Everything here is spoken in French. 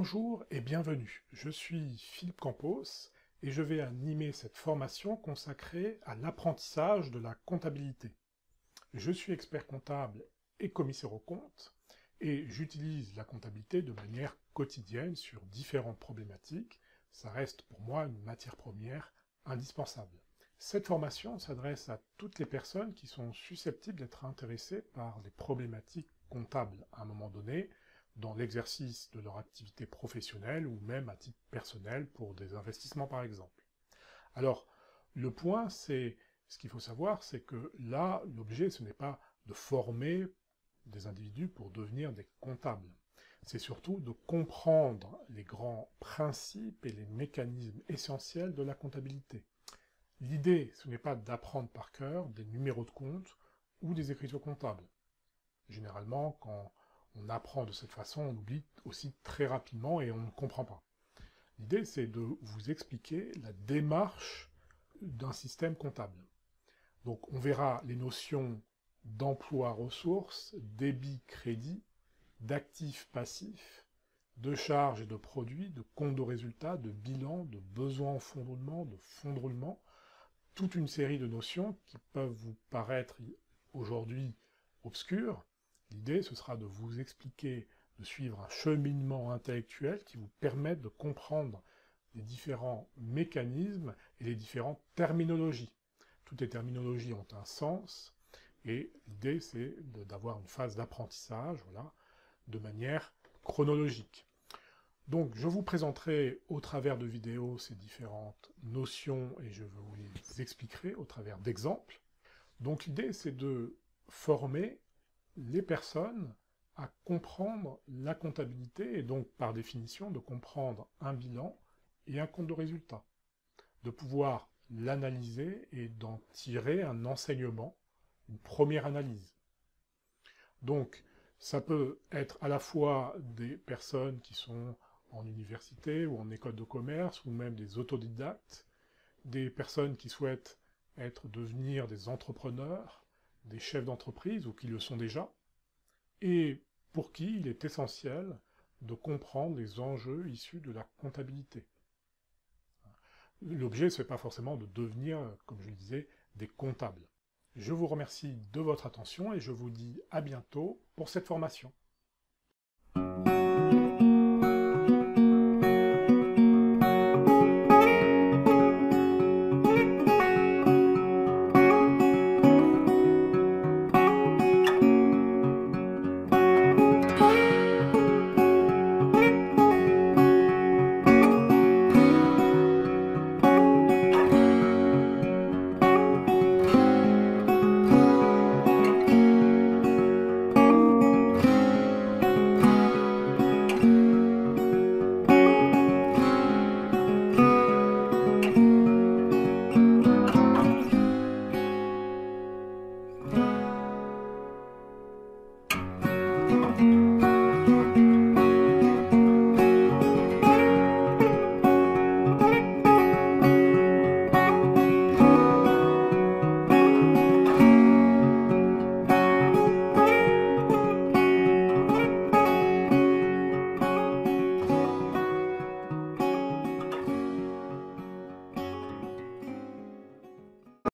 Bonjour et bienvenue, je suis Philippe Campos et je vais animer cette formation consacrée à l'apprentissage de la comptabilité. Je suis expert comptable et commissaire aux comptes et j'utilise la comptabilité de manière quotidienne sur différentes problématiques. Ça reste pour moi une matière première indispensable. Cette formation s'adresse à toutes les personnes qui sont susceptibles d'être intéressées par les problématiques comptables à un moment donné, dans l'exercice de leur activité professionnelle ou même à titre personnel pour des investissements par exemple. Alors, le point, c'est, ce qu'il faut savoir, c'est que là, l'objet, ce n'est pas de former des individus pour devenir des comptables. C'est surtout de comprendre les grands principes et les mécanismes essentiels de la comptabilité. L'idée, ce n'est pas d'apprendre par cœur des numéros de compte ou des écritures comptables. Généralement, quand on apprend de cette façon, on oublie aussi très rapidement et on ne comprend pas. L'idée, c'est de vous expliquer la démarche d'un système comptable. Donc on verra les notions d'emploi-ressources, débit-crédit, d'actifs-passifs, de charges et de produits, de compte de résultat, de bilan, de besoin en fonds de roulement, de fonds de roulement, toute une série de notions qui peuvent vous paraître aujourd'hui obscures. L'idée, ce sera de vous expliquer, de suivre un cheminement intellectuel qui vous permette de comprendre les différents mécanismes et les différentes terminologies. Toutes les terminologies ont un sens, et l'idée, c'est d'avoir une phase d'apprentissage, voilà, de manière chronologique. Donc, je vous présenterai au travers de vidéos ces différentes notions, et je vous les expliquerai au travers d'exemples. Donc, l'idée, c'est de former les personnes à comprendre la comptabilité, et donc, par définition, de comprendre un bilan et un compte de résultat, de pouvoir l'analyser et d'en tirer un enseignement, une première analyse. Donc, ça peut être à la fois des personnes qui sont en université ou en école de commerce, ou même des autodidactes, des personnes qui souhaitent devenir des entrepreneurs, des chefs d'entreprise, ou qui le sont déjà, et pour qui il est essentiel de comprendre les enjeux issus de la comptabilité. L'objet, ce n'est pas forcément de devenir, comme je le disais, des comptables. Je vous remercie de votre attention et je vous dis à bientôt pour cette formation.